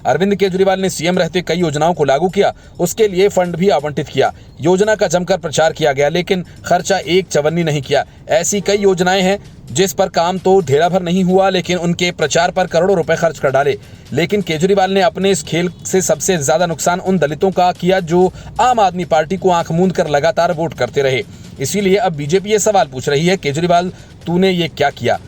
अरविंद केजरीवाल ने सीएम रहते कई योजनाओं को लागू किया, उसके लिए फंड भी आवंटित किया। योजना का जमकर प्रचार किया गया, लेकिन खर्चा एक चवन्नी नहीं किया। ऐसी कई योजनाएं हैं जिस पर काम तो ढेरा भर नहीं हुआ, लेकिन उनके प्रचार पर करोड़ों रुपए खर्च कर डाले। लेकिन केजरीवाल ने अपने इस खेल से सबसे ज्यादा नुकसान उन दलितों का किया जो आम आदमी पार्टी को आंख मूंद कर लगातार वोट करते रहे। इसीलिए अब बीजेपी ये सवाल पूछ रही है, केजरीवाल तूने ये क्या किया?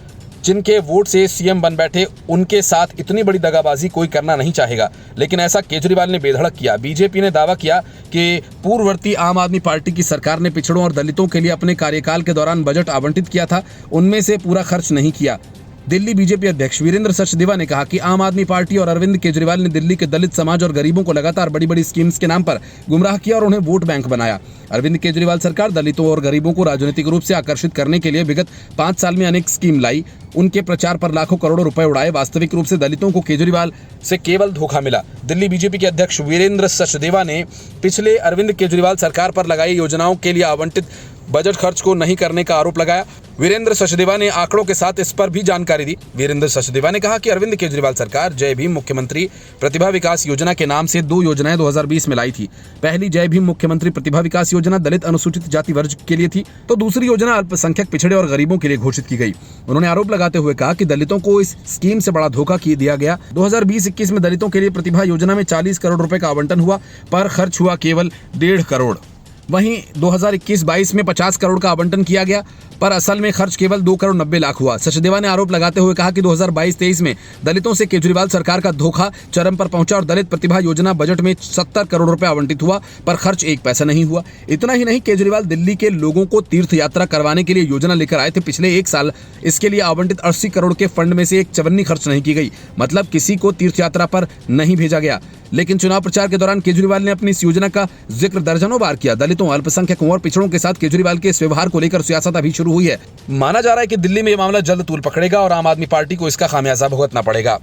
जिनके वोट से सीएम बन बैठे उनके साथ इतनी बड़ी दगाबाजी कोई करना नहीं चाहेगा, लेकिन ऐसा केजरीवाल ने बेधड़क किया। बीजेपी ने दावा किया कि पूर्ववर्ती आम आदमी पार्टी की सरकार ने पिछड़ों और दलितों के लिए अपने कार्यकाल के दौरान बजट आवंटित किया था, उनमें से पूरा खर्च नहीं किया। दिल्ली बीजेपी अध्यक्ष वीरेंद्र सचदेवा ने कहा कि आम आदमी पार्टी और अरविंद केजरीवाल ने दिल्ली के दलित समाज और गरीबों को लगातार बड़ी बड़ी स्कीम्स के नाम पर गुमराह किया और उन्हें वोट बैंक बनाया। अरविंद केजरीवाल सरकार दलितों और गरीबों को राजनीतिक रूप से आकर्षित करने के लिए विगत 5 साल में अनेक स्कीम लाई, उनके प्रचार पर लाखों करोड़ों रुपए उड़ाए। वास्तविक रूप से दलितों को केजरीवाल से केवल धोखा मिला। दिल्ली बीजेपी के अध्यक्ष वीरेंद्र सचदेवा ने पिछले अरविंद केजरीवाल सरकार पर लगाई योजनाओं के लिए आवंटित बजट खर्च को नहीं करने का आरोप लगाया। वीरेंद्र सचदेवा ने आंकड़ों के साथ इस पर भी जानकारी दी। वीरेंद्र सचदेवा ने कहा कि अरविंद केजरीवाल सरकार जय भीम मुख्यमंत्री प्रतिभा विकास योजना के नाम से 2 योजनाएं 2020 में लाई थी। पहली जय भीम मुख्यमंत्री प्रतिभा विकास योजना दलित अनुसूचित जाति वर्ग के लिए थी, तो दूसरी योजना अल्पसंख्यक पिछड़े और गरीबों के लिए घोषित की गई। उन्होंने आरोप लगाते हुए कहा कि दलितों को इस स्कीम से बड़ा धोखा दिया गया। 2020-21 में दलितों के लिए प्रतिभा योजना में 40 करोड़ रुपए का आवंटन हुआ, पर खर्च हुआ केवल 1.5 करोड़। वहीं 2021-22 में 50 करोड़ का आवंटन किया गया, पर असल में खर्च केवल 2 करोड़ 90 लाख हुआ। सचदेवा ने आरोप लगाते हुए कहा कि 2022-23 में दलितों से केजरीवाल सरकार का धोखा चरम पर पहुंचा और दलित प्रतिभा योजना बजट में 70 करोड़ रुपए आवंटित हुआ, पर खर्च 1 पैसा नहीं हुआ। इतना ही नहीं, केजरीवाल दिल्ली के लोगों को तीर्थ यात्रा करवाने के लिए योजना लेकर आए थे। पिछले 1 साल इसके लिए आवंटित 80 करोड़ के फंड में से एक चवन्नी खर्च नहीं की गई, मतलब किसी को तीर्थ यात्रा पर नहीं भेजा गया। लेकिन चुनाव प्रचार के दौरान केजरीवाल ने अपनी इस योजना का जिक्र दर्जनों बार किया। दलितों, अल्पसंख्यकों और पिछड़ों के साथ केजरीवाल के इस व्यवहार को लेकर सियासत अभी शुरू हुई है। माना जा रहा है कि दिल्ली में ये मामला जल्द तूल पकड़ेगा और आम आदमी पार्टी को इसका खामियाजा भुगतना पड़ेगा।